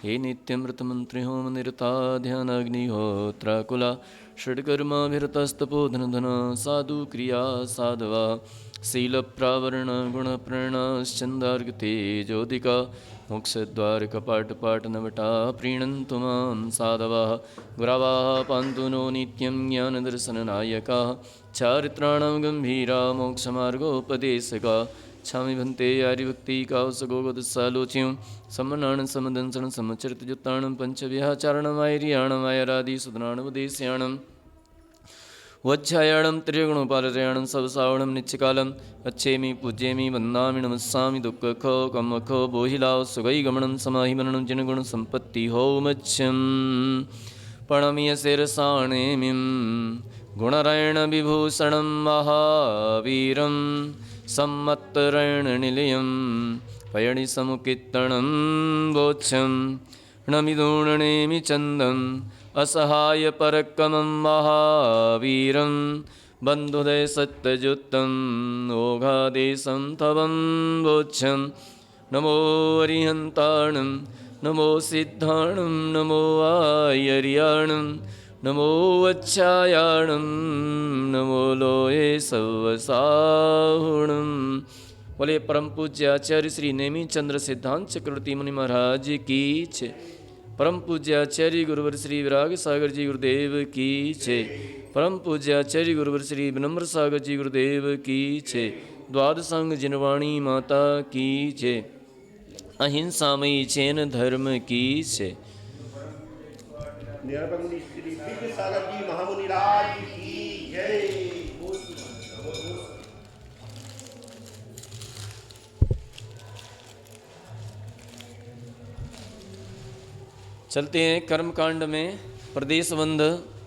हे नित्यमृतमन्त्री home निरता ध्यानाग्निहोत्राकुला षड्कर्माभिरतस्तपोधनधन साधु क्रिया साधवा शीलप्रावरण गुणप्रणश्चन्दार्गतेजोदिका मोक्षद्वारकपाटपाटनवटा प्रीणन्तु मां साधवाः गुरवः पान्तु नो नित्यं ज्ञानदर्शननायकाः चारित्राणां गम्भीरा मोक्षमार्गोपदेशका छामि भन्ते आर्यभक्तिकावसगोगदसालोच्यं समनानं समदंसनं समचरितजुत्तानं पञ्चविहाचारणमायर्याणं आयरादिसुदनानुपदेश्याणं वच्छायाणं त्रिगुणोपालयाणं सवसावणं नित्यकालं अच्छेमि पूज्येमि वन्दामि नमस्सामि दुःखखो कमखो बोहिलाव सुगैगमनं समाहिमरणं जिनगुणसम्पत्ति होमच्छं प्रणमीयशिरसाणेमिं गुणरायणविभूषणं महावीरं सम्मत्तरणनिलयं पयणिसमुकीर्तनं वोच्छं नमिदूर्णेमि चन्दम् असहायपरकमं महावीरं बन्धुदय सत्यजुत्तं ओघादेशं तवं वोच्छं नमो अरिहन्ताणं नमो सिद्धाणं नमो आयर्याणं नमो वच्छायाणं नमो लोये सवसाहुणं। बोले परम पूज्य आचार्य श्री नेमी चंद्र सिद्धांत चक्रवर्ती मुनि महाराज की छे। परम पूज्य आचार्य गुरुवर श्री विराग सागर जी गुरुदेव की छे। परम पूज्य आचार्य गुरुवर श्री विनम्र सागर जी गुरुदेव की छे। द्वादशांग जिनवाणी माता की छे। अहिंसामयी चैन धर्म की छे। श्री सागर जी महामुनि राज की जय। चलते हैं कर्मकांड में प्रदेशबंध।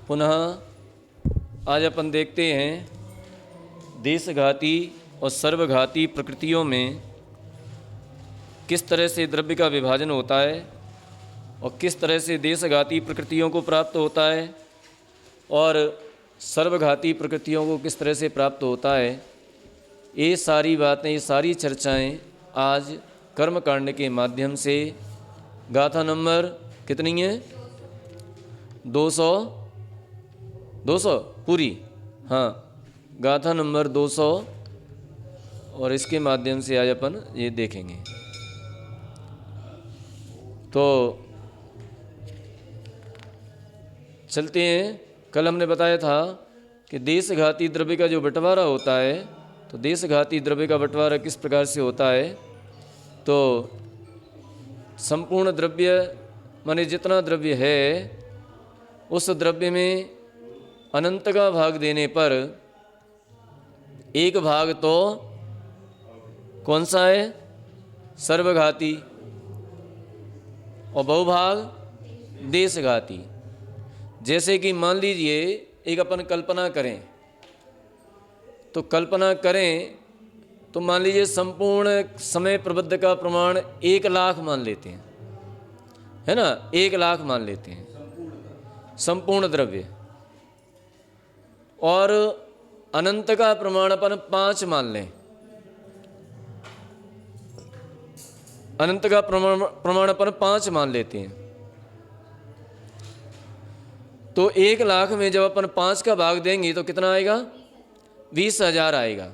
पुनः आज अपन देखते हैं देशघाती और सर्वघाती प्रकृतियों में किस तरह से द्रव्य का विभाजन होता है और किस तरह से देशघाती प्रकृतियों को प्राप्त होता है और सर्वघाती प्रकृतियों को किस तरह से प्राप्त होता है। ये सारी बातें, ये सारी चर्चाएं आज कर्मकांड के माध्यम से गाथा नंबर कितनी है? 200 पूरी। हाँ, गाथा नंबर 200 और इसके माध्यम से आज अपन ये देखेंगे। तो चलते हैं। कल हमने बताया था कि देशघाती द्रव्य का जो बंटवारा होता है, तो देशघाती द्रव्य का बंटवारा किस प्रकार से होता है। तो संपूर्ण द्रव्य माने जितना द्रव्य है उस द्रव्य में अनंत का भाग देने पर एक भाग तो कौन सा है? सर्वघाती, और बहुभाग देशघाती। जैसे कि मान लीजिए एक अपन कल्पना करें, तो कल्पना करें तो मान लीजिए संपूर्ण समय प्रबद्ध का प्रमाण 1,00,000 मान लेते हैं, है ना। 1,00,000 मान लेते हैं संपूर्ण द्रव्य, और अनंत का प्रमाण अपन 5 मान लें। अनंत का प्रमाण अपन 5 मान लेते हैं। तो 1,00,000 में जब अपन 5 का भाग देंगे तो कितना आएगा? 20,000 आएगा।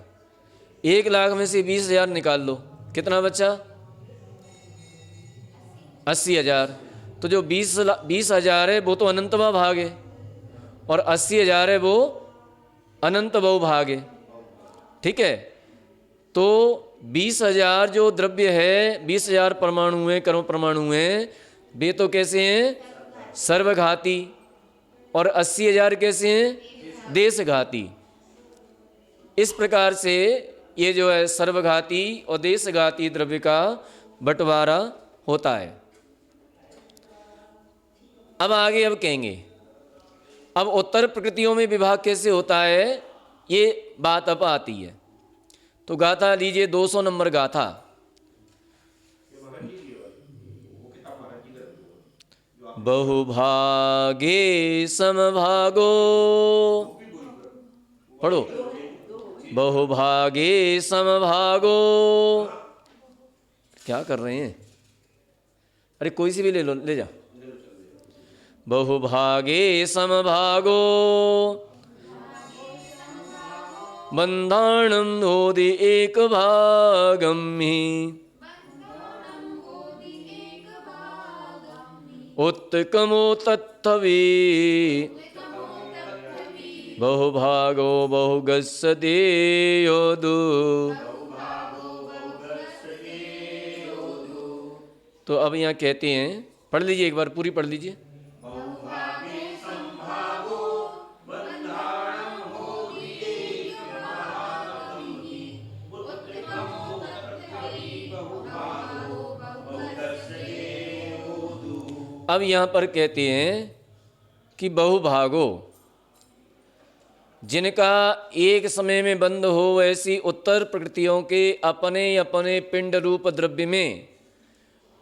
1,00,000 में से 20,000 निकाल लो, कितना बचा? 80,000। तो जो 20,000 है वो तो अनंतवा भाग है, और 80,000 है वो अनंत बहुभाग है। ठीक है। तो 20,000 जो द्रव्य है, 20,000 परमाणु हैं, कर्म परमाणु हैं, वे तो कैसे हैं? सर्वघाती। और 80,000 कैसे हैं? देशघाती। इस प्रकार से ये जो है सर्वघाती और देशघाती द्रव्य का बंटवारा होता है। अब आगे अब कहेंगे अब उत्तर प्रकृतियों में विभाग कैसे होता है, ये बात अब आती है। तो गाथा लीजिए 200 नंबर गाथा। बहुभागे समभागो, पढ़ो। बहुभागे समभागो, क्या कर रहे हैं? अरे कोई सी भी ले लो, ले जा। बहुभागे समभागो बंधाणम होदि एक भागम ही उत्तमो तत्थवे बहुभागो बहुगस्सते योदु। तो अब यहाँ कहते हैं, पढ़ लीजिए एक बार, पूरी पढ़ लीजिए। अब यहाँ पर कहते हैं कि बहुभागो, जिनका एक समय में बंध हो ऐसी उत्तर प्रकृतियों के अपने अपने पिंड रूप द्रव्य में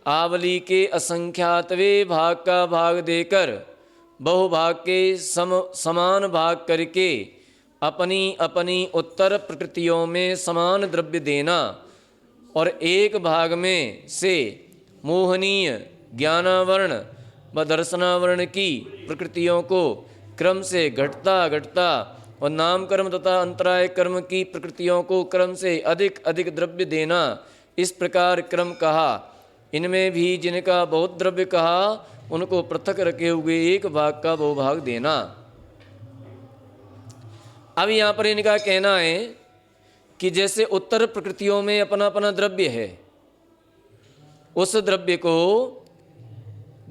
आवली के असंख्यातवे भाग का भाग देकर बहुभाग के समान भाग करके अपनी अपनी उत्तर प्रकृतियों में समान द्रव्य देना और एक भाग में से मोहनीय ज्ञानावरण व दर्शनावरण की प्रकृतियों को क्रम से घटता घटता और नाम कर्म तथा अंतराय कर्म की प्रकृतियों को क्रम से अधिक अधिक द्रव्य देना, इस प्रकार क्रम कहा। इनमें भी जिनका बहुत द्रव्य कहा उनको पृथक रखे हुए एक भाग का बहुभाग देना। अब यहाँ पर इनका कहना है कि जैसे उत्तर प्रकृतियों में अपना अपना द्रव्य है, उस द्रव्य को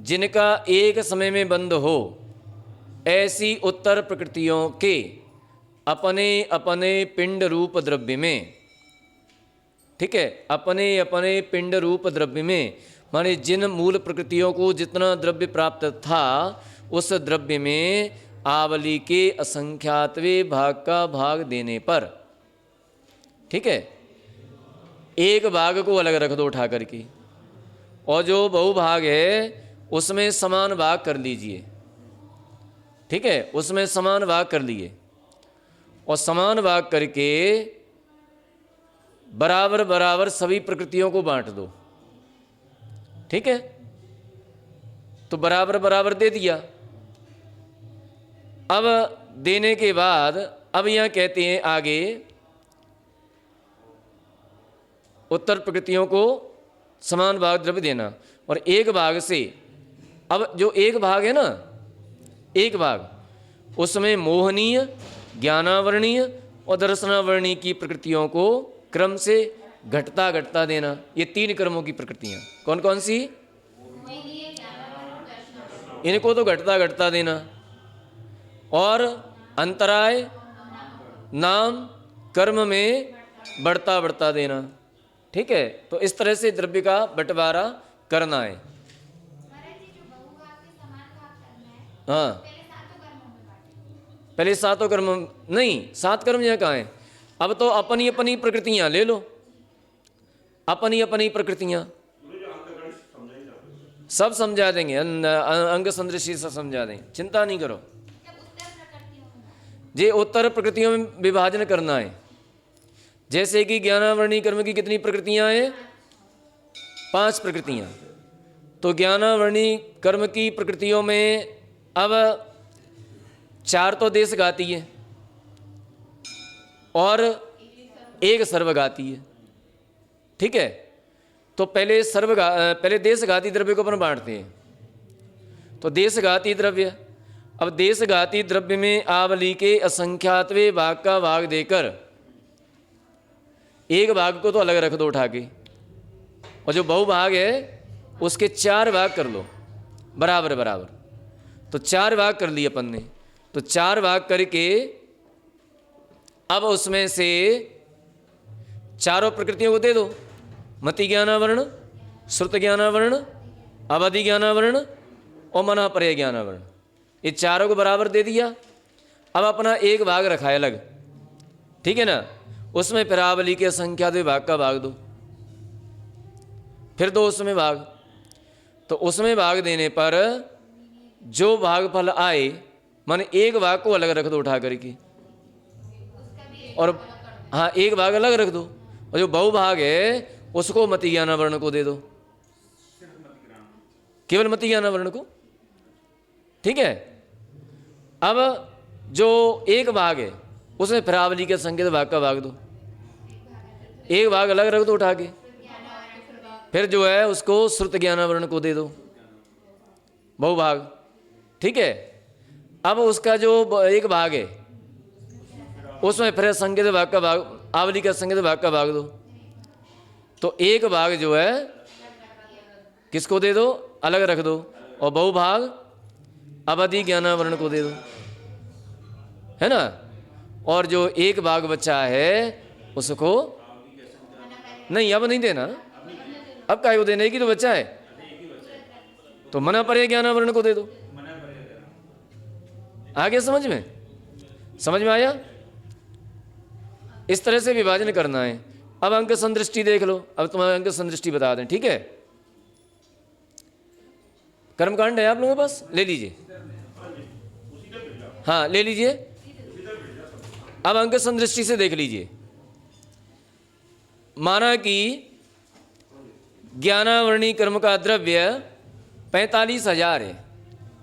जिनका एक समय में बंध हो ऐसी उत्तर प्रकृतियों के अपने अपने पिंड रूप द्रव्य में, ठीक है, अपने अपने पिंड रूप द्रव्य में, माने जिन मूल प्रकृतियों को जितना द्रव्य प्राप्त था उस द्रव्य में आवली के असंख्यातवे भाग का भाग देने पर, ठीक है, एक भाग को अलग रख दो उठा करके, और जो बहुभाग है उसमें समान भाग कर लीजिए, ठीक है, उसमें समान भाग कर लिए और समान भाग करके बराबर बराबर सभी प्रकृतियों को बांट दो, ठीक है। तो बराबर बराबर दे दिया। अब देने के बाद अब यहां कहते हैं आगे उत्तर प्रकृतियों को समान भाग द्रव्य देना और एक भाग से, अब जो एक भाग है ना, एक भाग उसमें मोहनीय ज्ञानावरणीय और दर्शनावरणीय की प्रकृतियों को क्रम से घटता घटता देना। ये तीन कर्मों की प्रकृतियां कौन कौन सी? इनको तो घटता घटता देना और अंतराय नाम कर्म में बढ़ता बढ़ता देना, ठीक है। तो इस तरह से द्रव्य का बंटवारा करना है। हाँ, पहले सातों कर्म नहीं, 7 कर्म यहाँ कहाँ हैं? अब तो अपनी अपनी प्रकृतियां ले लो, अपनी अपनी प्रकृतियां सब समझा देंगे, अंग संदृशी सब समझा देंगे, चिंता नहीं करो। ये उत्तर प्रकृतियों में विभाजन करना है। जैसे कि ज्ञानावरणी कर्म की कितनी प्रकृतियां हैं? 5 प्रकृतियां। तो ज्ञानावरणी कर्म की प्रकृतियों में अब 4 तो देशघाती है और 1 सर्वघाती है, ठीक है। तो पहले देशघाती द्रव्य को अपन बांटते हैं। तो देशघाती द्रव्य, अब देशघाती द्रव्य में आवली के असंख्यातवे भाग का भाग देकर एक भाग को तो अलग रख दो उठा के, और जो बहुभाग है उसके 4 भाग कर लो बराबर बराबर। तो 4 भाग कर लिए अपन ने। तो 4 भाग करके अब उसमें से चारों प्रकृतियों को दे दो, मति ज्ञानावरण, श्रुत ज्ञानावरण, अवधि ज्ञानावरण और मनापर्य ज्ञानावरण, ये चारों को बराबर दे दिया। अब अपना एक भाग रखा है अलग, ठीक है ना। उसमें फिर आवली के संख्या दो भाग का भाग दो, फिर दो उसमें भाग। तो उसमें भाग देने पर जो भागफल आए, माने एक भाग को अलग रख दो उठा करके, और हाँ एक भाग अलग रख दो, और जो बहुभाग है उसको मति ज्ञानावरण को दे दो। केवल मति ज्ञान वर्ण को। ठीक है, अब जो एक भाग है उसमें फिर आवली के संकेत भाग का भाग दो, एक भाग अलग रख दो उठा के, फिर जो है उसको श्रुत ज्ञान वर्ण को दे दो बहुभाग। ठीक है, अब उसका जो एक भाग है उसमें फिर संकेत भाग का भाग, आवली का संकेत भाग का भाग दो, तो एक भाग जो है किसको दे दो, अलग रख दो, और बहुभाग अवधि ज्ञान वर्ण को दे दो, है ना। और जो एक भाग बचा है उसको नहीं, अब नहीं देना, अब काय को देने की तो बच्चा है, तो मना परे ज्ञान वर्ण को दे दो। आ गया समझ में? समझ में आया? इस तरह से विभाजन करना है। अब अंक संदृष्टि देख लो, अब तुम्हारे अंक संदृष्टि बता दें। ठीक है, कर्मकांड है आप लोगों के पास, ले लीजिए। हाँ ले लीजिए। अब अंक संदृष्टि से देख लीजिए। माना कि ज्ञानावर्णी कर्म का द्रव्य 45,000 है,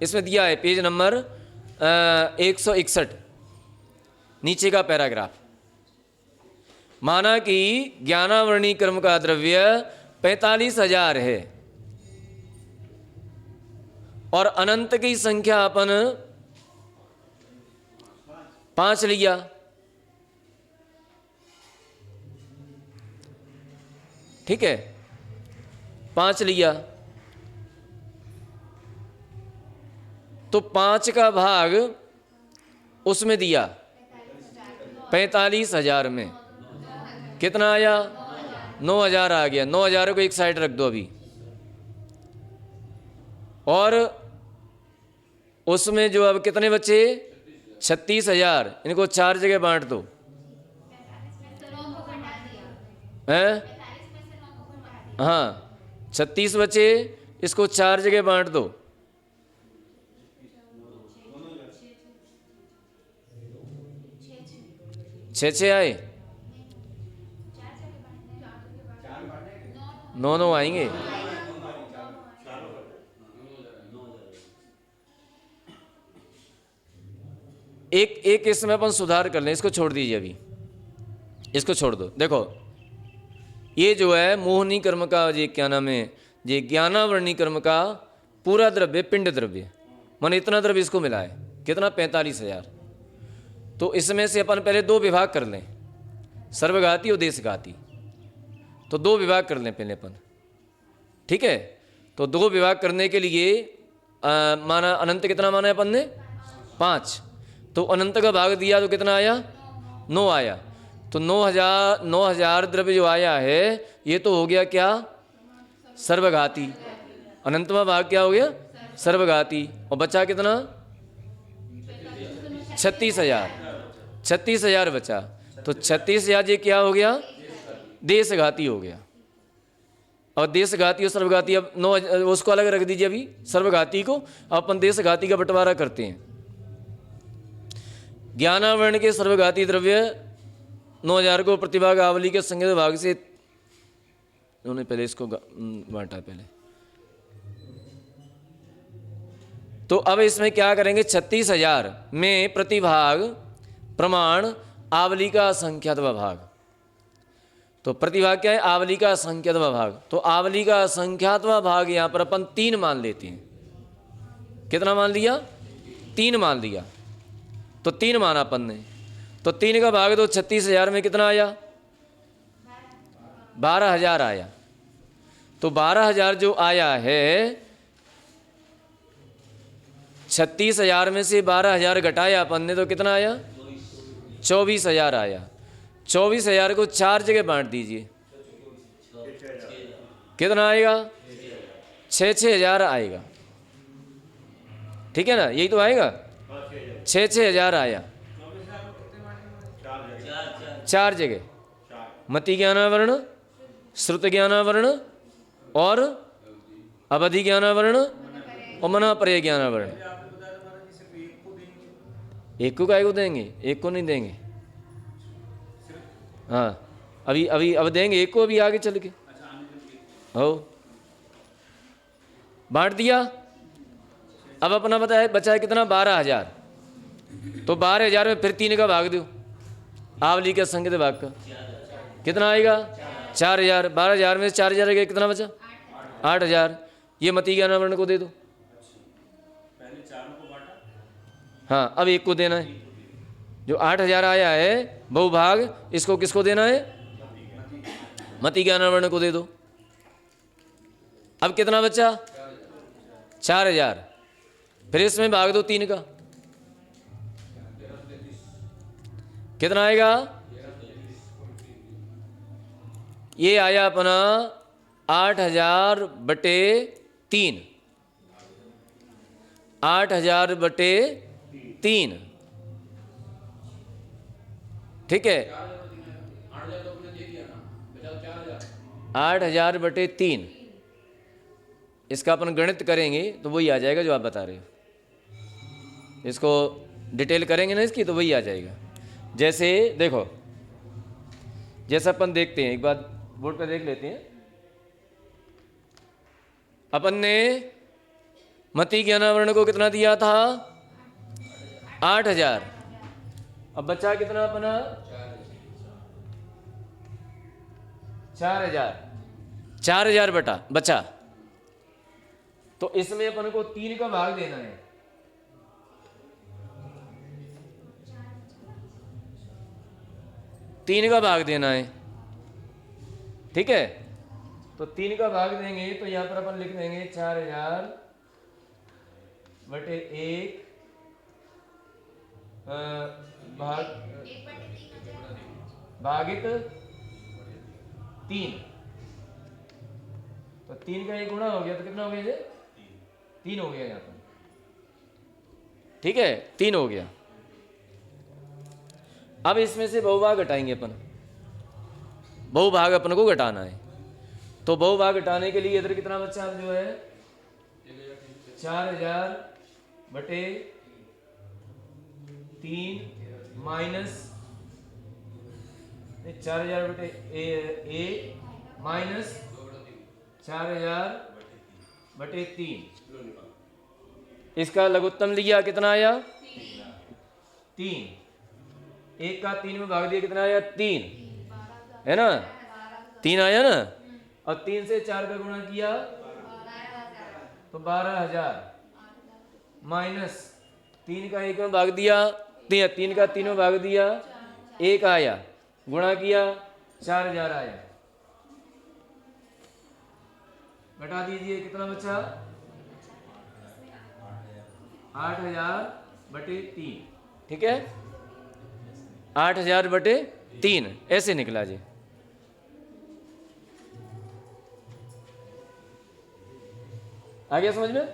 इसमें दिया है पेज नंबर 161 नीचे का पैराग्राफ। माना कि ज्ञानावर्णी कर्म का द्रव्य 45,000 है और अनंत की संख्या अपन 5 लिया। ठीक है, 5 लिया तो 5 का भाग उसमें दिया 45,000 में कितना आया, 9,000 आ गया। 9,000 को एक साइड रख दो अभी, और उसमें जो अब कितने बचे 36,000, इनको 4 जगह बांट दो। हैं? हाँ 36 बचे, इसको 4 जगह बांट दो। 6 आए, 9 आएंगे। एक इसमें अपन सुधार कर लें, इसको छोड़ दीजिए अभी, इसको छोड़ दो। देखो ये जो है मोहनी कर्म का, ये क्या नाम है, ये ज्ञानावर्णी कर्म का पूरा द्रव्य पिंड द्रव्य, माने इतना द्रव्य इसको मिला है, कितना 45,000। तो इसमें से अपन पहले 2 विभाग कर लें, सर्वघाती और देशघाती। तो 2 विभाग कर लें पहले अपन। ठीक है, तो 2 विभाग करने के लिए माना अनंत कितना माना है अपन ने 5, तो अनंत का भाग दिया तो कितना आया 9 आया। तो 9,000 द्रव्य जो आया है ये तो हो गया क्या सर्वघाती, अनंतवा भाग क्या हो गया सर्वघाती, और बचा कितना 36,000 बचा। तो 36,000 ये क्या हो गया देशघाती हो गया। और देशघाती और सर्वघाती अब 9 उसको अलग रख दीजिए अभी, सर्वघाती को। अब अपन देशघाती का बंटवारा करते हैं। ज्ञानावरण के सर्वघाती द्रव्य 9,000 को प्रतिभाग आवली के संगत भाग से उन्होंने पहले इसको बांटा पहले। तो अब इसमें क्या करेंगे 36,000 में प्रतिभाग प्रमाण आवली का संख्यात्वा भाग। तो प्रतिभाग क्या है आवली का संख्यात्वा भाग। तो आवली का संख्यात्वा भाग यहां पर अपन 3 मान लेते हैं। कितना मान लिया 3 मान लिया। तो 3 माना अपन ने, तो 3 का भाग दो 36,000 में कितना आया 12,000 आया। तो 12,000 जो आया है 36,000 में से 12,000 घटाया अपन ने तो कितना आया 24,000 आया। 24,000 को 4 जगह बांट दीजिए, कितना आएगा 6,000 आएगा। ठीक है ना, यही तो आएगा 6,000 आया 4 जगह, मति ज्ञानावरण, श्रुत ज्ञानावरण और अवधि ज्ञानावरण और मना पर्य ज्ञानावरण। एक को काय को देंगे, एक को नहीं देंगे। हाँ अभी अब देंगे एक को, अभी आगे चल के हो। बांट दिया। अब अपना बताया बचा है कितना, 12,000। तो 12,000 में फिर 3 का भाग दो, आवली के संकेत भाग का कितना आएगा, 4,000। 12,000 में 4,000 गया, कितना बचा, 8,000। ये मती ज्ञान वर्ण को दे दो। हाँ, अब एक को देना है, जो 8,000 आया है बहुभाग, इसको किसको देना है, मती ज्ञान वर्ण को दे दो। अब कितना बचा, 4,000। फिर इसमें भाग दो 3 का, कितना आएगा, ये आया अपना 8,000 बटे 3, 8,000 बटे 3, ठीक है। 8,000 बटे 3, इसका अपन गणित करेंगे तो वही आ जाएगा जो आप बता रहे हो। इसको डिटेल करेंगे ना इसकी, तो वही आ जाएगा। जैसे देखो, जैसा अपन देखते हैं, एक बार बोर्ड पे देख लेते हैं। अपन ने मती ज्ञानावरण को कितना दिया था, 8,000। अब बचा कितना अपना, 4,000। 4,000 बचा। तो इसमें अपन को 3 का भाग देना है। तीन का भाग देना है, ठीक है। तो 3 का भाग देंगे तो यहां पर अपन लिख देंगे 4,000 बटे 1 भागित 3। तो 3 का 1 गुणा हो गया, तो कितना हो गया ये, 3 हो गया यहाँ पर, ठीक है, 3 हो गया। अब इसमें से बहुभाग घटाएंगे अपन, बहुभाग अपन को घटाना है। तो बहुभाग घटाने के लिए इधर कितना बच्चा जो है, 4,000 बटे 3 माइनस 4,000 बटे 1 माइनस 4,000 बटे 3। इसका लघुत्तम लिया, कितना आया, 3। 1 का 3 में भाग दिया, कितना आया, 3, है ना, 3 आया ना। और 3 से 4 का गुणा किया तो 12,000 माइनस 3 का 1 में भाग दिया, 3 का 3 में भाग दिया, 1 आया, गुणा किया 4,000 आया। घटा दीजिए, कितना बचा, 8,000 बटे 3, ठीक है। 8,000 बटे 3 ऐसे निकला जी। आ गया समझ में,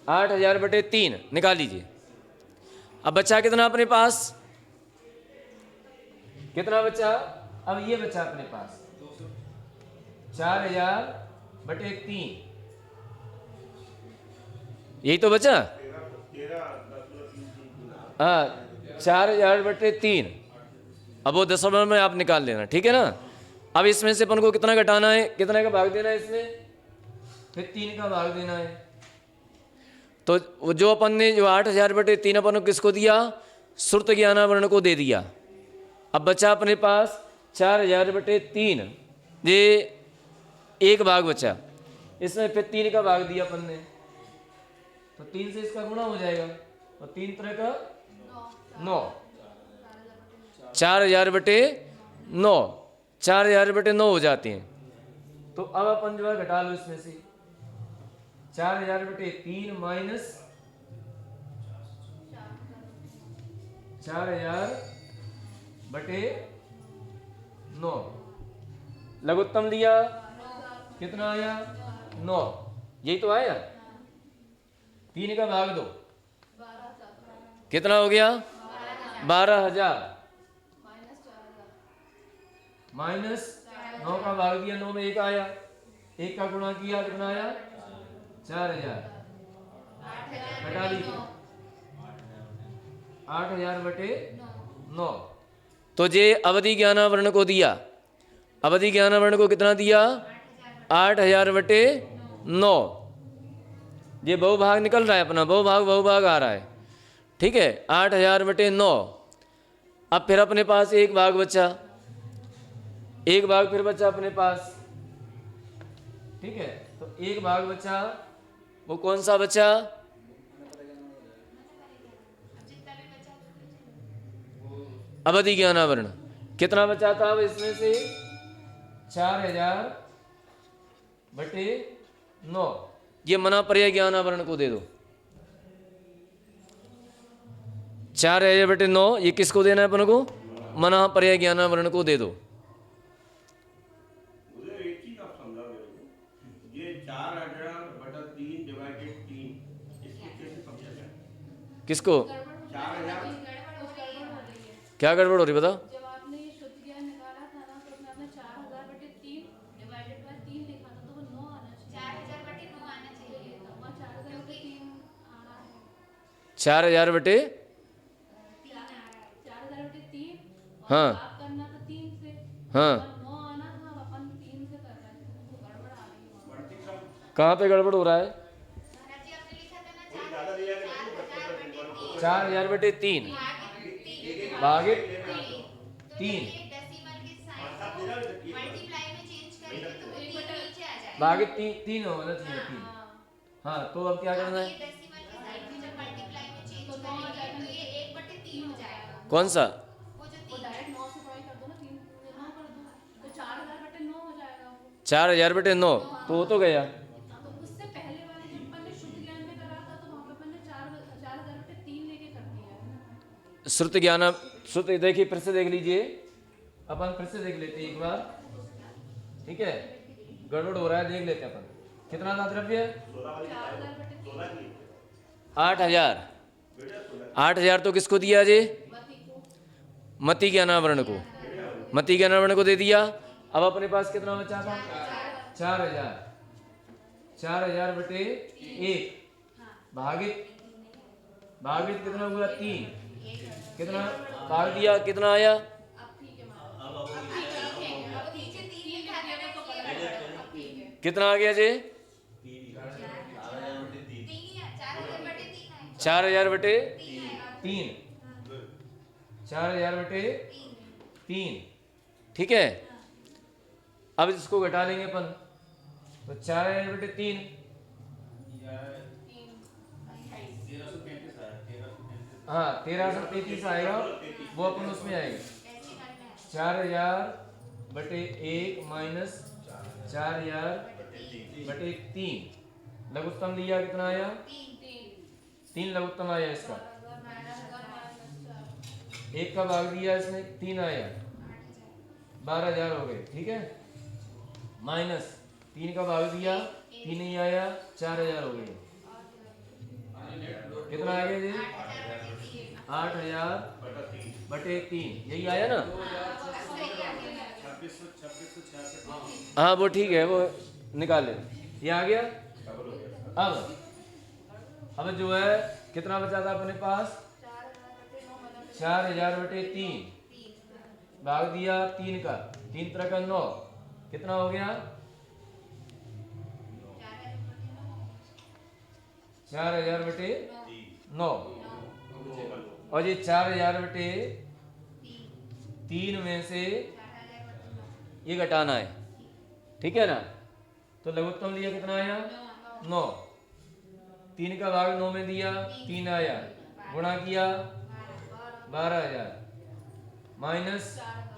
8,000 बटे 3 निकाल लीजिए। अब बचा कितना अपने पास, कितना बचा, अब ये बचा अपने पास 4,000 बटे 3, यही तो बचा। हाँ, 4,000 बटे 3। अब वो दशमलव में आप निकाल लेना, ठीक है ना। अब इसमें से अपन को कितना घटाना है, कितने का भाग देना है इसमें, फिर 3 का भाग देना है। तो जो अपन ने जो 8,000 बटे 3 अपन को किसको दिया, श्रुत ज्ञानावरण को दे दिया। अब बचा अपने पास 4,000 बटे 3, ये 1 भाग बचा, इसमें फिर 3 का भाग दिया अपन ने, तो 3 से इसका गुणा हो जाएगा, और 3 तरह का 9, 4,000 बटे 9, 4,000 बटे 9 हो जाते हैं। तो अब अपन जो है घटा लो इसमें से 4,000 बटे 3 माइनस 4,000 बटे 9, लघुत्तम लिया, कितना आया, 9, यही तो आया। 3 का भाग दो, कितना हो गया, 12,000 माइनस 9 का भाग दिया, 9 में 1 आया, 1 का गुणा किया, कितना आया, 4,000। घटा लीजिए, 8,000 बटे 9। तो जे अवधि ज्ञानावरण को दिया, अवधि ज्ञानावरण को कितना दिया, 8,000 बटे 9, ये बहुभाग निकल रहा है अपना, बहुभाग आ रहा है, ठीक है। 8000 बटे 9। अब फिर अपने पास एक भाग बचा, एक भाग फिर बचा अपने पास, ठीक है। तो एक भाग बचा, वो कौन सा बचा? अवधि ज्ञानावरण। कितना बचा था अब इसमें से? 4000 बटे 9। ये मना पर्याय ज्ञानावरण को दे दो। 4000 बटे 9, ये किसको देना है अपन को? मना पर्याय ज्ञानावरण को दे दो। मुझे एक चीज आप समझा मेरे को, ये 4000 बटा 3 डिवाइडेड 3, इसको कैसे समझा जाए? किसको? 4000 क्या गड़बड़ हो रही बताओ? जब आपने ये शुद्ध ज्ञान निकाला था ना, तो उसमें आपने 4000 बटे 3 डिवाइडेड बाय 3 लिखा था, तो वो 9 आना चाहिए। 4000 बटे 9 आना चाहिए था, वहाँ 4000 बटे 3 आ रहा है। 4000 बटे 4000 बटे 3, हाँ। आप करना था 3 से, हाँ, और 9 आना था, अपन 3 से कर रहे हैं, तो गड़बड़ आ रही है। कहाँ पे गड़बड़ हो रहा है? 4000 बटे 3 भागित 3 भागित 3 होना चाहिए 3। हाँ, तो अब क्या करना है? कौन सा? वो डायरेक्ट 9 से डिवाइड कर दो ना, 3 9 कर दो, तो 4000 बटे 9 हो जाएगा वो। 4000 बटे 9 तो हो तो गया। हाँ, तो उससे पहले वाले जब अपन ने शुद्ध ज्ञान में करा था, तो वहाँ पे अपन ने 4000 बटे 3 लेके कर दिया है। श्रुत ज्ञान, श्रुत देखिए फिर से देख लीजिए, अपन फिर से देख लेते हैं एक बार, ठीक है। गड़बड़ हो रहा है, देख लेते हैं अपन। कितना था द्रव्य? 4000 बटे 3 8000। 8000 तो किसको दिया जी? मती को। मति ज्ञानावरण को, मति ज्ञानावरण को दे दिया। अब अपने पास कितना बचा था? 4000। 4000 बटे 1 भागित कितना हुआ? 3। कितना भाग दिया, कितना आया? अब ठीक है, अब नीचे 3 लिखा गया तो पता चलेगा, अब ठीक है। कितना आ गया जी? 4000 बटे 3। 4000 बटे 3, ठीक है। अब इसको घटा लेंगे अपन, तो 4000 बटे 3 हाँ 1333 आएगा, वो अपन उसमें आएगा। 4000 बटे 1 माइनस 4000 बटे 3, लघुत्तम लिया, कितना आया? 3 लघुत्तम आया इसका। 1 का भाग दिया इसमें, 3 आया, 12000 हो गए, ठीक है। माइनस 3 का भाग दिया, 3 नहीं आया, 4000 हो गए। कितना आ गया जी? 8000 बटे 3, यही आया ना? हाँ वो ठीक है, वो निकाल ले, ये आ गया। अब जो है कितना बचा था अपने पास? 4000 बटे 3 भाग दिया 3 का, 3 तरह का 9, कितना हो गया? 4000 बटे 9। और ये 4000 बटे 3 में से ये घटाना है, ठीक है ना। तो लघुत्तम लिया, कितना आया? 9। 3 का भाग 9 में दिया, 3 आया, गुणा किया 12000 माइनस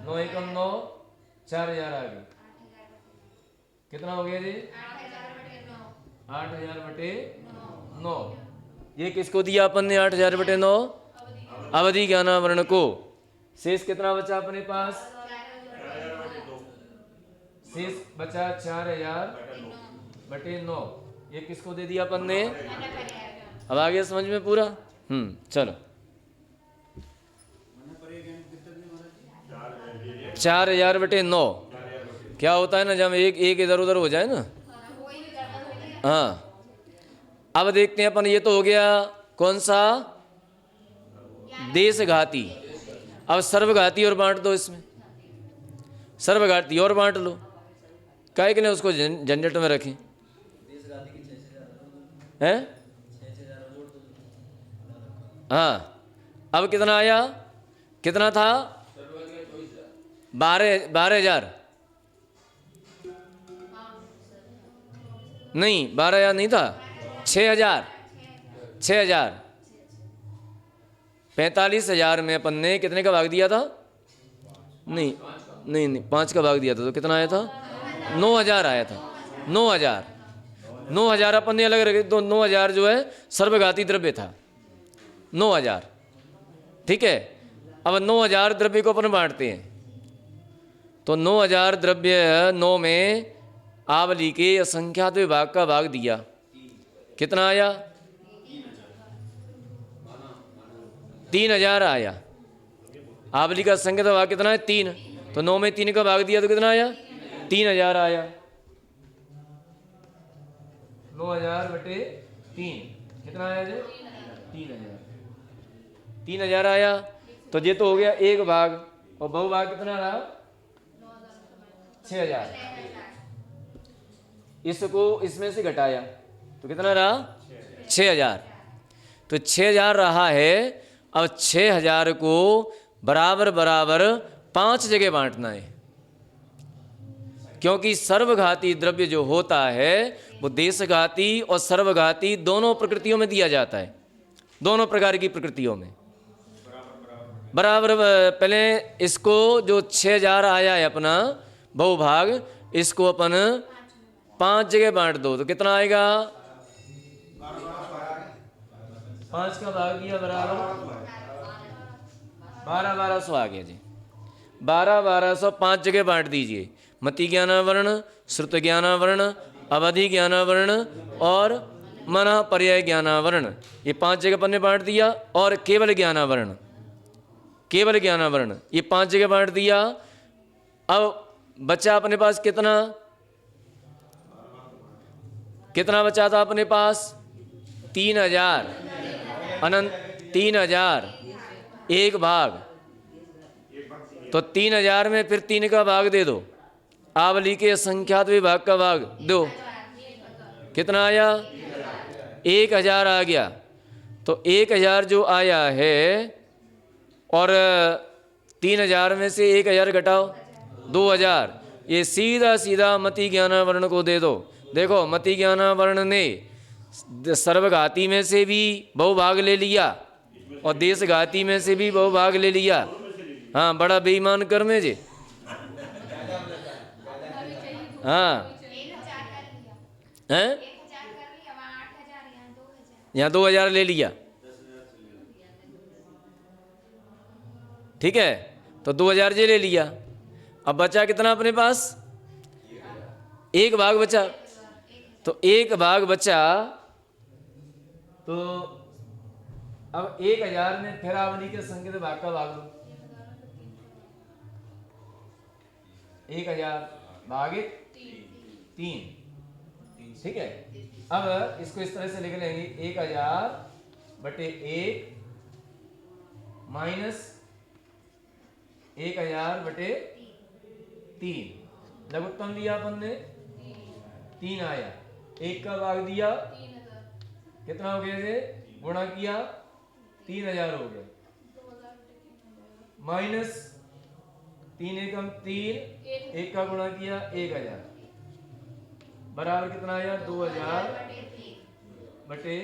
9 एकम 9, 4000 आ गए। कितना हो गया जी? 8000 बटे 9। ये किसको दिया अपन ने? 8000 बटे 9 अवधि ज्ञानावरण को। शेष कितना बचा अपने पास? शेष बचा 4000 बटे 9, ये किसको दे दिया अपन ने? अब आ गया समझ में पूरा? चलो 4000 बटे 9 क्या होता है ना, जब एक इधर उधर हो जाए ना। हाँ, अब देखते हैं अपन, ये तो हो गया कौन सा? देशघाती। अब सर्वघाती और बांट दो इसमें, सर्वघाती और बांट लो, काहे के लिए उसको झंझट में रखें। है? हाँ, अब कितना आया? कितना था? 12,000 नहीं, 12,000 नहीं था, 6,000। 45,000 में अपन ने कितने का भाग दिया था? नहीं नहीं नहीं, 5 का भाग दिया था, तो कितना आया था? 9,000 आया था। 9,000 अपन ने अलग रखे, तो 9,000 जो है सर्वघाती द्रव्य था। 9,000, ठीक है। अब 9,000 द्रव्य को अपन बांटते हैं, तो 9,000 द्रव्य 9 में आवली के असंख्यात विभाग का भाग दिया, कितना आया? 3,000 आया। आवली का असंख्यात विभाग कितना है? 3, तो 9 में 3 का भाग दिया तो कितना आया? 3,000 आया। 9,000 बटे 3 कितना आया जी? 3,000। 3,000 आया, तो ये तो हो गया एक भाग, और बहुभाग कितना रहा? 6,000। इसको इसमें से घटाया तो कितना रहा? 6,000। तो 6,000 रहा है। अब 6,000 को बराबर बराबर 5 जगह बांटना है, क्योंकि सर्वघाती द्रव्य जो होता है वो देशघाती और सर्वघाती दोनों प्रकृतियों में दिया जाता है, दोनों प्रकार की प्रकृतियों में बराबर। पहले इसको जो 6,000 आया है अपना बहुभाग, इसको अपन 5 जगह बांट दो तो कितना आएगा? 5 का भाग दिया बराबर 12,1200 आ गया जी। 12,1200 5 जगह बांट दीजिए। मति ज्ञानावरण, श्रुत ज्ञानावरण, अवधि ज्ञानावरण और मनः पर्याय ज्ञानावरण, ये 5 जगह अपन ने बांट दिया। और केवल ज्ञानावरण, केवल ज्ञानावरण, ये 5 जगह बांट दिया। अब बचा अपने पास कितना? कितना बचा था अपने पास? 3,000 अनंत, 3,000 एक भाग, तो 3,000 में फिर 3 का भाग दे दो, आवली के असंख्यात विभाग का भाग दो, कितना आया? 1,000 आ गया। तो 1,000 जो आया है, और 3,000 में से 1,000 घटाओ 2,000, ये सीधा सीधा मति ज्ञानावरण को दे दो। देखो, मति ज्ञानावरण ने सर्वघाती में से भी बहुभाग ले लिया और देशघाती में से भी बहुभाग ले लिया। हाँ, बड़ा बेईमान कर्म है जी। हाँ हैं, यहाँ 2,000 ले लिया, ठीक है, तो 2,000 जे ले लिया। अब बचा कितना अपने पास? एक भाग बचा, तो एक भाग बचा, तो अब 1,000 में फिर आवली के संकेत भाग का भाग लो। 1,000 भागे 3, ठीक है। अब इसको इस तरह से लिख लेंगे, 1,000 बटे 1 माइनस 1,000 बटे 3, लघुत्तम लिया अपन ने, 3 आया, 1 का भाग दिया, कितना हो गया ये? गुणा किया 3,000 हो गया, माइनस 3 एकम 3, 1 का गुणा किया 1,000, बराबर कितना आया? 2,000 बटे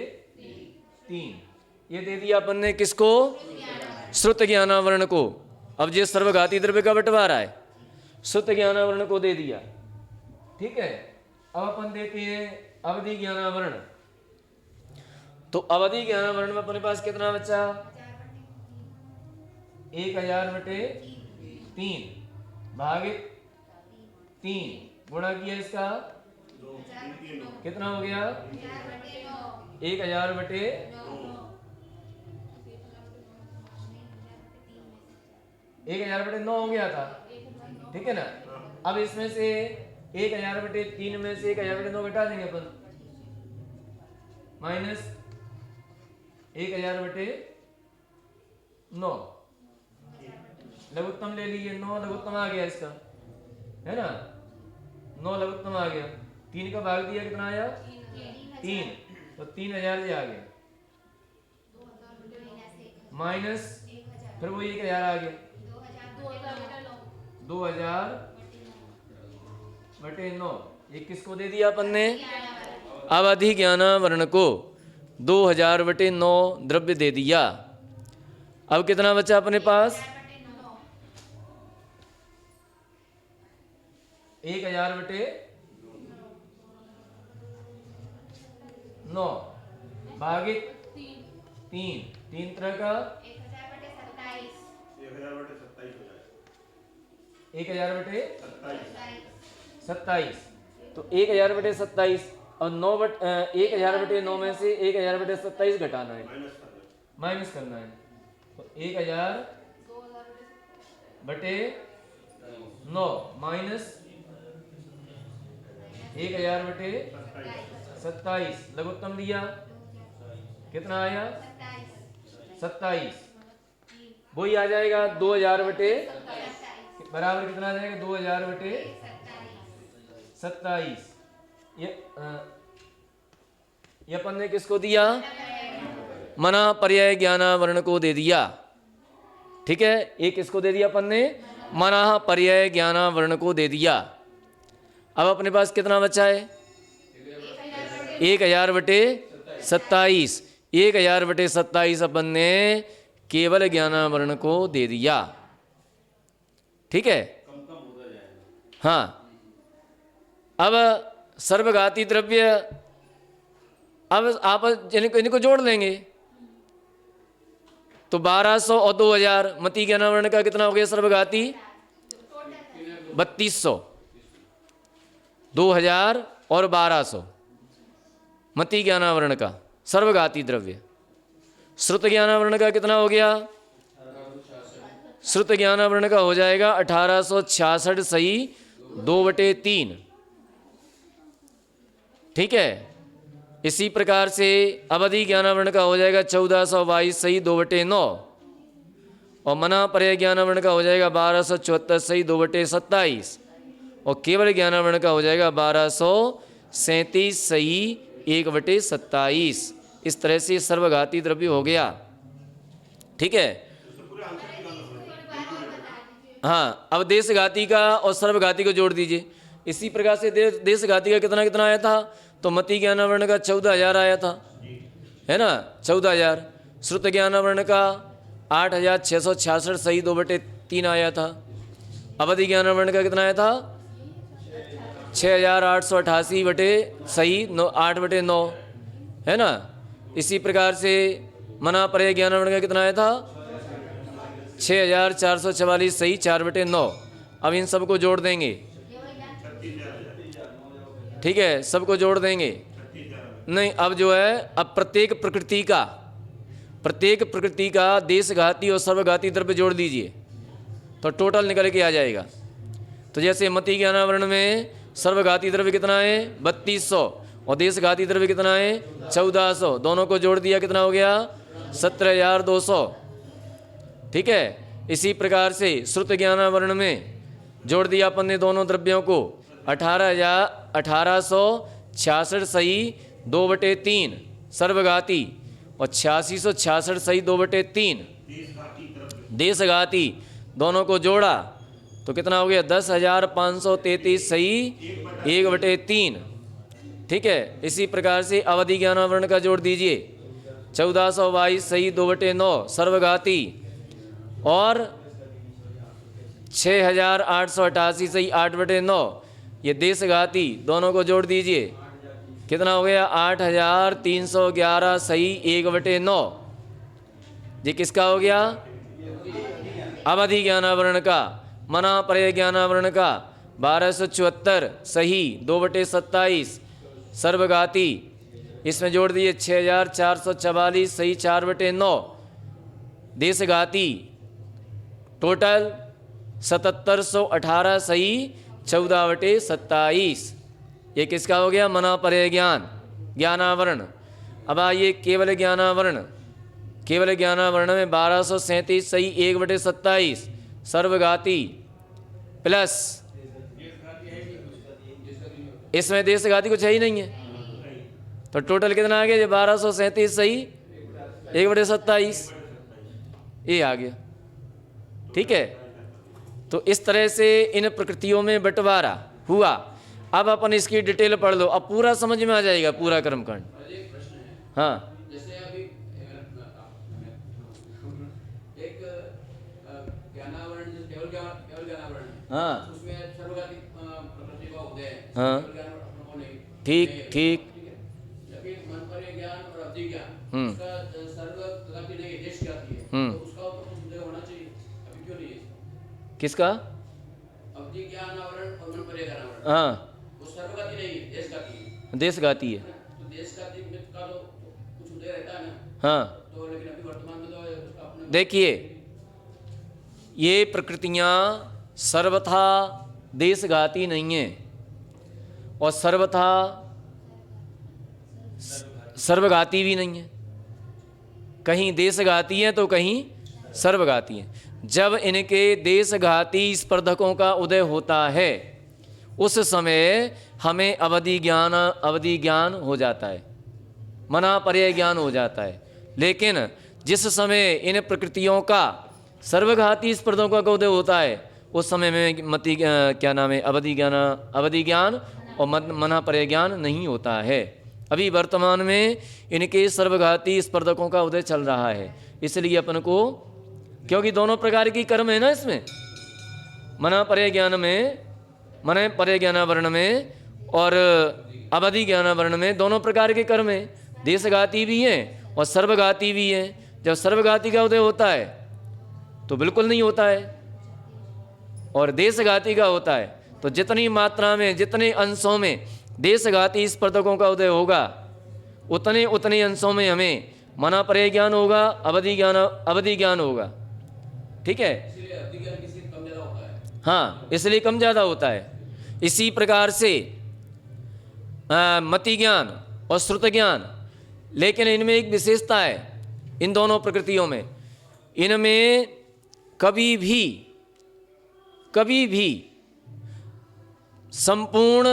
3। ये दे दिया अपन ने किसको? श्रुत ज्ञानावरण को। अब ये सर्वघाती द्रव्य का बंटवारा है, श्रुत ज्ञानावरण को दे दिया, ठीक है। अब अपन देते हैं अवधि ज्ञानावरण। तो अवधि ज्ञानावरण में अपने पास कितना बचा? 1,000 बटे 3 भागे 3, गुणा किया इसका, कितना हो गया? 1,000 बटे 1,000 बटे 9 हो गया था, ठीक है ना। अब इसमें से 1,000 बटे 3 में से 1,000 बटे 9 घटा देंगे अपन, माइनस 1,000 बटे 9, लघुत्तम ले लीजिए, 9 लघुत्तम आ गया इसका, है ना, 9 लघुत्तम आ गया। 3 का भाग दिया, कितना आया? 3, तो 3000 ये आ गया माइनस फिर वो 1000 आ गया 2000 बटे 9 ये किसको दे दिया अपन ने अवधि ज्ञानावरण को 2000 बटे 9 द्रव्य दे दिया। अब कितना बचा अपने पास 1000 बटे 9 भागित 3 तरह का 1000 बटे 27 1000 बटे 27 तो 1000 बटे 27 और 1000 बटे 9 में से 1000 बटे 27 घटाना है माइनस करना है तो 1000 बटे 9 माइनस 1000 बटे 27 लघुत्तम लिया कितना आया 27 वही आ जाएगा 2000 बटे बराबर कितना आ जाएगा 2000 बटे 27 ये अपन ने किसको दिया मना पर्याय ज्ञानावरण को दे दिया। ठीक है ये किसको दे दिया अपन ने मना पर्याय ज्ञानावरण को दे दिया। अब अपने पास कितना बचा है 1000 बटे 27 1000 बटे 27 अपन ने केवल ज्ञानावरण को दे दिया। ठीक है हाँ अब सर्वघाती द्रव्य अब आप इनको जोड़ लेंगे तो 1200 और 2000 मति ज्ञानावरण का कितना हो गया सर्वघाती 3200 2000 और 1200 मति ज्ञानावरण का सर्वघाती द्रव्य। श्रुत ज्ञानावरण का कितना हो गया श्रुत ज्ञानावरण का हो जाएगा 1866 सही 2/3। ठीक है इसी प्रकार से अवधि ज्ञानावरण का हो जाएगा 1422 सही 2/9 और मना पर्याय ज्ञानावरण का हो जाएगा 1274 सही 2/27 और केवल ज्ञानावरण का हो जाएगा 1237 सही 1/27। इस तरह से सर्वघाती द्रव्य हो गया। ठीक है हाँ अब देशघाती का और सर्वघाती को जोड़ दीजिए। इसी प्रकार से देशघाती का कितना कितना आया था तो मति ज्ञानावरण का 14000 आया था है ना 14000। श्रुत ज्ञानावरण का 8666 सही 2/3 आया था। अवधि ज्ञानावरण का कितना आया था 6888 बटे सही 8/9 है ना। इसी प्रकार से मना पर्याय ज्ञानावरण का कितना आया था 6444 सही 4/9। अब इन सबको जोड़ देंगे। ठीक है सबको जोड़ देंगे नहीं अब जो है अब प्रत्येक प्रकृति का देशघाती और सर्वघाती द्रव्य जोड़ दीजिए तो टोटल निकल के आ जाएगा। तो जैसे मति ज्ञानावरण में सर्वघाती द्रव्य कितना है 3200 और देशघाती द्रव्य कितना है 1400 दोनों को जोड़ दिया कितना हो गया 17200। ठीक है इसी प्रकार से श्रुत ज्ञानावरण में जोड़ दिया अपन ने दोनों द्रव्यों को 1866 सही 2/3 सर्वघाती और 8666 सही 2/3 देशघाती दोनों को जोड़ा तो कितना हो गया 10,533 सही 1/3। ठीक है इसी प्रकार से अवधि ज्ञानावरण का जोड़ दीजिए 1422 सही 2/9 सर्वघाती और 6888 सही 8/9 ये देशघाती दोनों को जोड़ दीजिए कितना हो गया 8311 सही 1/9। ये किसका हो गया अवधि ज्ञानावरण का। मना पर्याय ज्ञानावरण का 1274 सही 2/27 सर्वघाती इसमें जोड़ दिए 6444 सही 4/9 देशघाती टोटल 7718 सही 14/27। ये किसका हो गया मना पर्याय ज्ञानावरण। अब आइए केवल ज्ञानावरण में 1237 सही 1/27 सर्वघाती प्लस इसमें देशघाती कुछ है ही नहीं है तो तो टोटल कितना आ गया जी? 1237 सही 1/27 ये आ गया। ठीक है, तो इस तरह से इन प्रकृतियों में बंटवारा हुआ। अब अपन इसकी डिटेल पढ़ लो, अब पूरा समझ में आ जाएगा पूरा कर्मकांड। एक प्रश्न है, हाँ जैसे अभी एक ज्ञानावरण, केवल ज्ञानावरण है, हाँ उसमें सर्वघाती प्रकृति का उदय है, हाँ। केवल ज्ञान अपनों को नहीं। ठीक ठीक ठीक है, जबकि मनपर्य ज्ञान और अवधि ज्ञान हम्म। उसका सर्वघाती नहीं है, देशघाती है, हम्म। तो उसका ऊपर कुछ उदय होना चाहिए, अभी क्यों नहीं है? किसका? अवधि ज्ञान आवरण और मनपर्य ज्ञान आवरण हाँ वो सर्वघाती नहीं है, देशघाती है। देश गाती है। तो देशघाती का तो कुछ उदय रहता है ना, हाँ तो लेकिन अभी वर्तमान में तो अपने देखिए, ये प्रकृतियाँ सर्वथा देशघाती नहीं हैं और सर्वथा सर्वघाती भी नहीं है। कहीं देशघाती हैं तो कहीं सर्वघाती हैं। जब इनके देशघाती स्पर्धकों का उदय होता है उस समय हमें अवधि ज्ञान हो जाता है, मनापर्य ज्ञान हो जाता है। लेकिन जिस समय इन प्रकृतियों का सर्वघाती स्पर्धकों का उदय होता है उस समय में अवधि ज्ञान और मनापर्य ज्ञान नहीं होता है। अभी वर्तमान में इनके सर्वघाती स्पर्धकों का उदय चल रहा है, इसलिए अपन को, क्योंकि दोनों प्रकार की कर्म है ना इसमें, मनापर्य ज्ञानावरण में और अवधि ज्ञानावरण में दोनों प्रकार के कर्म हैं, देशघाती भी हैं और सर्वघाती भी हैं। जब सर्वघाती का उदय होता है तो बिल्कुल नहीं होता है, और देशघाती का होता है तो जितनी मात्रा में, जितने अंशों में देशघाती स्पर्धकों का उदय होगा उतने अंशों में हमें मनापर्य ज्ञान होगा, अवधि ज्ञान होगा। ठीक है, इसलिए अवधि ज्ञान किसी कम ज्यादा होता है। हाँ इसलिए कम ज़्यादा होता है। इसी प्रकार से मति ज्ञान और श्रुत ज्ञान, लेकिन इनमें एक विशेषता है, इन दोनों प्रकृतियों में, इनमें कभी भी संपूर्ण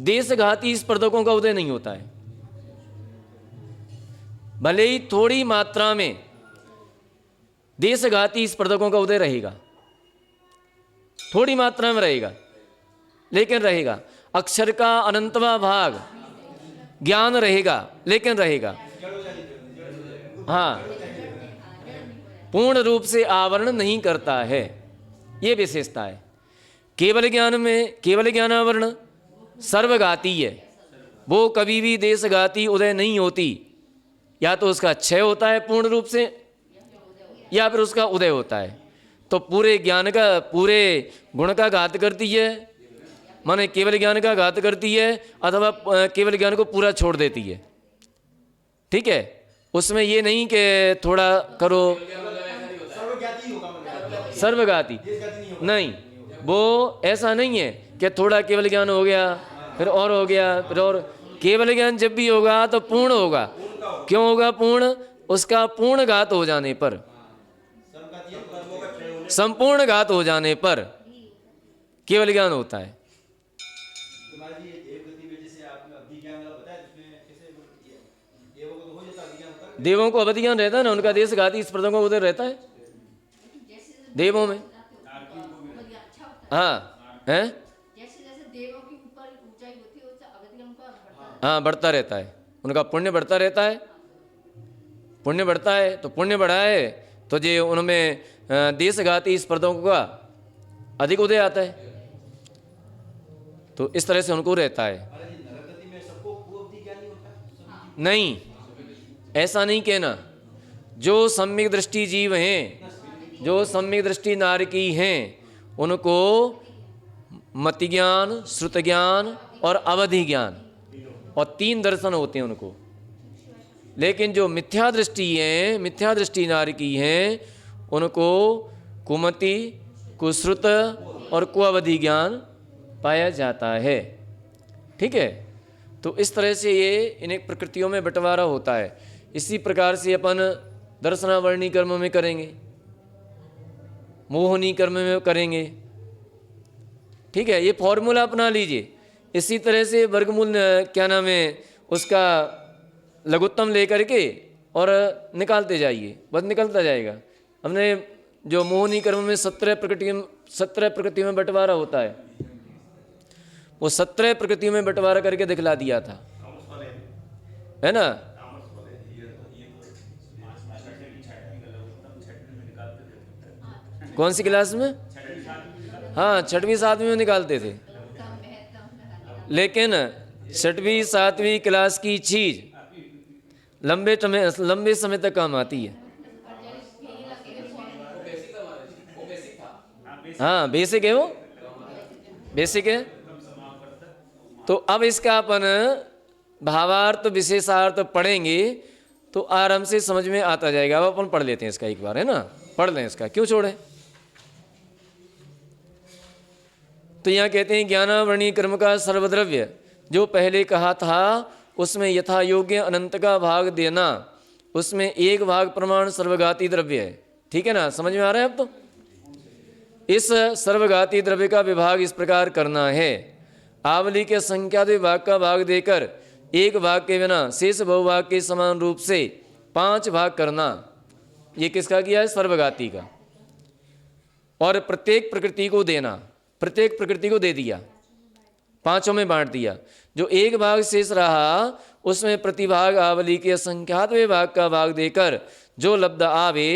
देशघाती स्पर्धकों का उदय नहीं होता है। भले ही थोड़ी मात्रा में देशघाती स्पर्धकों का उदय रहेगा, थोड़ी मात्रा में रहेगा, लेकिन रहेगा। अक्षर का अनंतवा भाग ज्ञान रहेगा, लेकिन रहेगा। हाँ, पूर्ण रूप से आवरण नहीं करता है, ये विशेषता है। केवल ज्ञानावरण सर्वघाती है, वो कभी भी देशघाती उदय नहीं होती। या तो उसका क्षय होता है पूर्ण रूप से, या फिर उसका उदय होता है। तो पूरे ज्ञान का, पूरे गुण का घात करती है, माने केवल ज्ञान का घात करती है, अथवा केवल ज्ञान को पूरा छोड़ देती है। ठीक है, उसमें ये नहीं कि थोड़ा करो सर्वघाती, नहीं, वो ऐसा नहीं है कि थोड़ा केवल ज्ञान हो गया फिर और हो गया फिर और। केवल ज्ञान जब भी होगा तो पूर्ण होगा। क्यों होगा पूर्ण? उसका पूर्ण घात हो जाने पर, संपूर्ण घात हो जाने पर केवल ज्ञान होता है। देवों को अवधि ज्ञान रहता है ना, उनका देशघाती स्पर्धकों का उदय रहता है देवों में। हाँ हैं, हाँ बढ़ता रहता है, उनका पुण्य बढ़ता रहता है। पुण्य बढ़ता है तो पुण्य बढ़ा है तो जे उनमें देशघाती स्पर्धकों का अधिक उदय आता है, तो इस तरह से उनको रहता है। नहीं, ऐसा नहीं कहना। जो सम्यक दृष्टि जीव हैं, जो सम्यक दृष्टि नारकी हैं, उनको मति ज्ञान, श्रुत ज्ञान और अवधि ज्ञान और 3 दर्शन होते हैं उनको। लेकिन जो मिथ्या दृष्टि हैं, मिथ्या दृष्टि नारकी हैं, उनको कुमति, कुश्रुत और कुअवधि ज्ञान पाया जाता है। ठीक है, तो इस तरह से ये इन प्रकृतियों में बंटवारा होता है। इसी प्रकार से अपन दर्शनावरणी कर्म में करेंगे, मोहनी कर्म में करेंगे। ठीक है, ये फॉर्मूला अपना लीजिए। इसी तरह से वर्गमूल क्या नाम है उसका, लघुत्तम लेकर के और निकालते जाइए, बस निकलता जाएगा। हमने जो मोहनी कर्म में 17 प्रकृति में बंटवारा होता है, वो 17 प्रकृतियों में बंटवारा करके दिखला दिया था, है ना। कौन सी क्लास में? हाँ, 6वीं 7वीं में निकालते थे। लेकिन 6वीं 7वीं क्लास की चीज लंबे समय तक काम आती है। हाँ, बेसिक है, वो बेसिक है। तो अब इसका अपन भावार्थ विशेषार्थ पढ़ेंगे तो आराम से समझ में आता जाएगा। अब अपन पढ़ लेते हैं इसका एक बार, है ना, पढ़ लें इसका, क्यों छोड़े। तो यहाँ कहते हैं ज्ञानावरणी कर्म का सर्वद्रव्य, जो पहले कहा था उसमें यथा योग्य अनंत का भाग देना, उसमें एक भाग प्रमाण सर्वघाती द्रव्य है। ठीक है ना, समझ में आ रहा है अब। तो इस सर्वघाती द्रव्य का विभाग इस प्रकार करना है, आवली के संख्यात विभाग का भाग देकर एक भाग के बिना शेष बहुभाग के समान रूप से 5 भाग करना। ये किसका किया है? सर्वघाती का। और प्रत्येक प्रकृति को देना, प्रत्येक प्रकृति को दे दिया, 5 में बांट दिया। जो एक भाग शेष रहा उसमें प्रतिभाग आवली के संख्यात विभाग का भाग देकर जो लब्ध आवे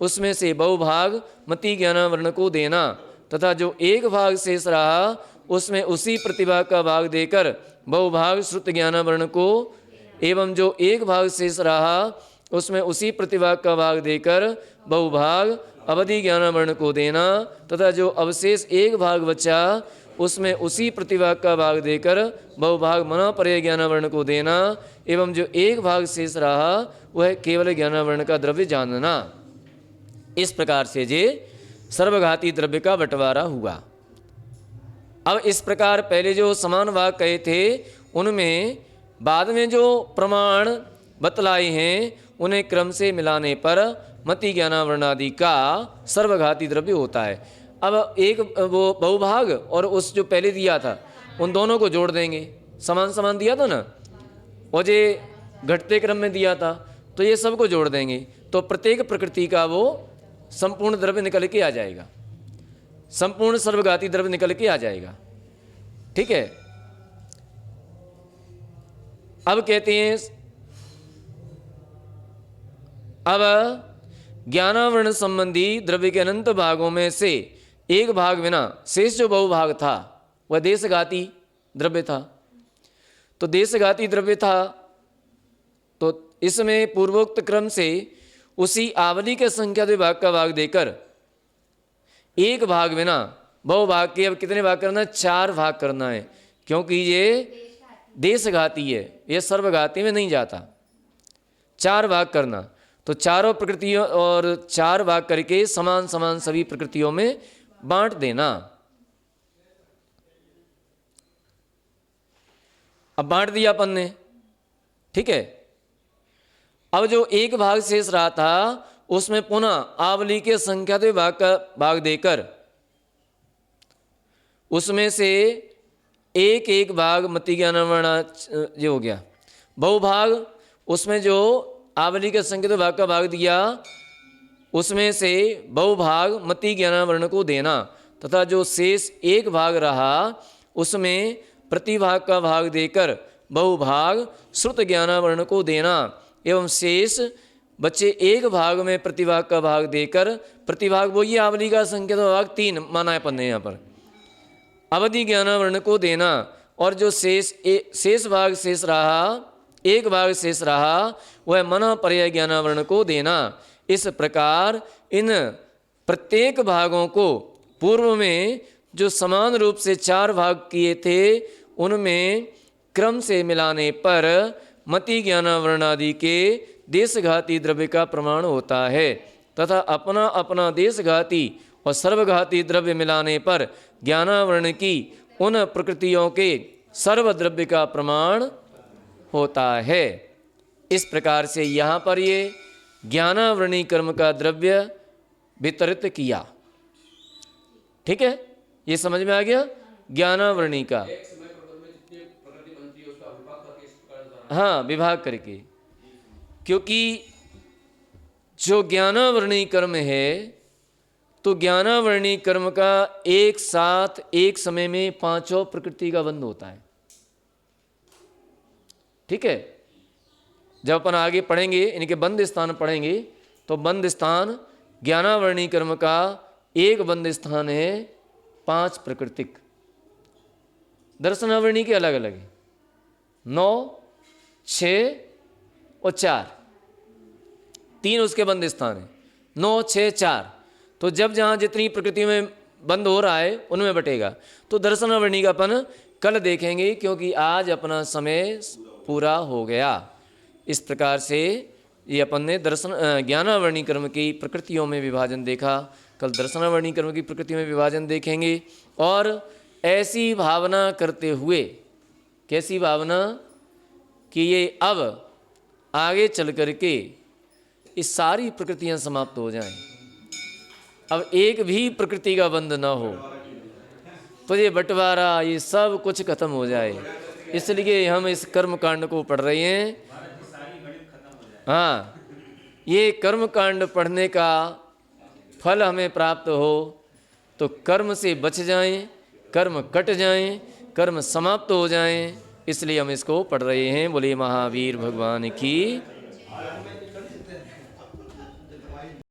उसमें से बहुभाग मति ज्ञानावरण को देना, तथा जो एक भाग शेष रहा उसमें उसी प्रतिभाग का भाग देकर बहुभाग श्रुत ज्ञानावरण को, एवं जो एक भाग शेष रहा उसमें उसी प्रतिभाग का भाग देकर बहुभाग अवधि ज्ञानावरण को देना, तथा जो अवशेष एक भाग बचा उसमें उसी प्रतिभाग का भाग देकर बहुभाग मनोपर्य ज्ञानावरण को देना, एवं जो एक भाग शेष रहा वह केवल ज्ञानावरण का द्रव्य जानना। इस प्रकार से जे सर्वघाती द्रव्य का बंटवारा हुआ। अब इस प्रकार पहले जो समान भाग कहे थे उनमें बाद में जो प्रमाण बतलाए हैं उन्हें क्रम से मिलाने पर मति ज्ञानावरणादि का सर्वघाती द्रव्य होता है। अब एक वो बहुभाग और उस जो पहले दिया था उन दोनों को जोड़ देंगे, समान समान दिया था ना, और ये घटते क्रम में दिया था, तो ये सबको जोड़ देंगे तो प्रत्येक प्रकृति का वो संपूर्ण द्रव्य निकल के आ जाएगा, संपूर्ण सर्वघाती द्रव्य निकल के आ जाएगा। ठीक है। अब कहते हैं अब ज्ञानावरण संबंधी द्रव्य के अनंत भागों में से एक भाग बिना शेष जो बहुभाग था वह देशघाती द्रव्य था। तो देशघाती द्रव्य था तो इसमें पूर्वोक्त क्रम से उसी आवली के संख्या विभाग का भाग देकर एक भाग बिना बहुभाग के अब कितने भाग करना है? 4 भाग करना है, क्योंकि ये देशघाती है, ये सर्वघाती में नहीं जाता। 4 भाग करना, तो चारों प्रकृतियों और 4 भाग करके समान समान सभी प्रकृतियों में बांट देना। अब बांट दिया अपन ने, ठीक है। अब जो एक भाग शेष रहा था उसमें पुनः आवली के संख्यात विभाग का भाग देकर उसमें से एक एक भाग मति ज्ञानावरण ये हो गया बहुभाग, उसमें जो आवली के संख्यात विभाग का भाग दिया उसमें से बहुभाग मति ज्ञानावरण को देना, तथा जो शेष एक भाग रहा उसमें प्रतिभाग का भाग देकर बहुभाग श्रुत ज्ञानावरण को देना, एवं शेष बच्चे एक भाग में प्रतिभाग का भाग देकर प्रतिभाग वो ये आवली का संख्यात भाग 3 माना है अपन ने यहाँ पर अवधि ज्ञानावरण को देना, और जो शेष भाग शेष रहा एक भाग शेष रहा वह मनोपर्य ज्ञानावरण को देना। इस प्रकार इन प्रत्येक भागों को पूर्व में जो समान रूप से 4 भाग किए थे उनमें क्रम से मिलाने पर मति ज्ञानावरण आदि के देशघाती द्रव्य का प्रमाण होता है, तथा अपना अपना देशघाती और सर्वघाती द्रव्य मिलाने पर ज्ञानावरण की उन प्रकृतियों के सर्वद्रव्य का प्रमाण होता है। इस प्रकार से यहाँ पर ये ज्ञानावरणी कर्म का द्रव्य वितरित किया। ठीक है, ये समझ में आ गया ज्ञानावरणी का। एक समय प्रकरण में जितनी प्रकृति बनती है उसका विभाग करके इस प्रकार द्वारा। हाँ, विभाग करके क्योंकि जो ज्ञानावरणी कर्म है तो ज्ञानावरणी कर्म का एक साथ एक समय में पांचों प्रकृति का बंध होता है। ठीक है, जब अपन आगे पढ़ेंगे इनके बंध स्थान पढ़ेंगे तो बंध स्थान ज्ञानावरणी कर्म का एक बंध स्थान है पांच प्रकृतिक। दर्शनावरणी के अलग अलग है, 9, 6 और 4, 3 उसके बंद स्थान है, 9, 6, 4। तो जब जहाँ जितनी प्रकृति में बंद हो रहा है उनमें बटेगा। तो दर्शनावरणी का अपन कल देखेंगे, क्योंकि आज अपना समय पूरा हो गया। इस प्रकार से ये अपन ने ज्ञानावरणी कर्म की प्रकृतियों में विभाजन देखा। कल दर्शनावरणी कर्म की प्रकृतियों में विभाजन देखेंगे। और ऐसी भावना करते हुए, कैसी भावना कि ये अब आगे चल करके ये सारी प्रकृतियां समाप्त हो जाएं, अब एक भी प्रकृति का बंध ना हो, तो ये बंटवारा ये सब कुछ खत्म हो जाए। इसलिए हम इस कर्म कांड को पढ़ रहे हैं। हाँ, ये कर्म कांड पढ़ने का फल हमें प्राप्त हो तो कर्म से बच जाएं, कर्म कट जाएं, कर्म समाप्त हो जाएं, इसलिए हम इसको पढ़ रहे हैं। बोले महावीर भगवान की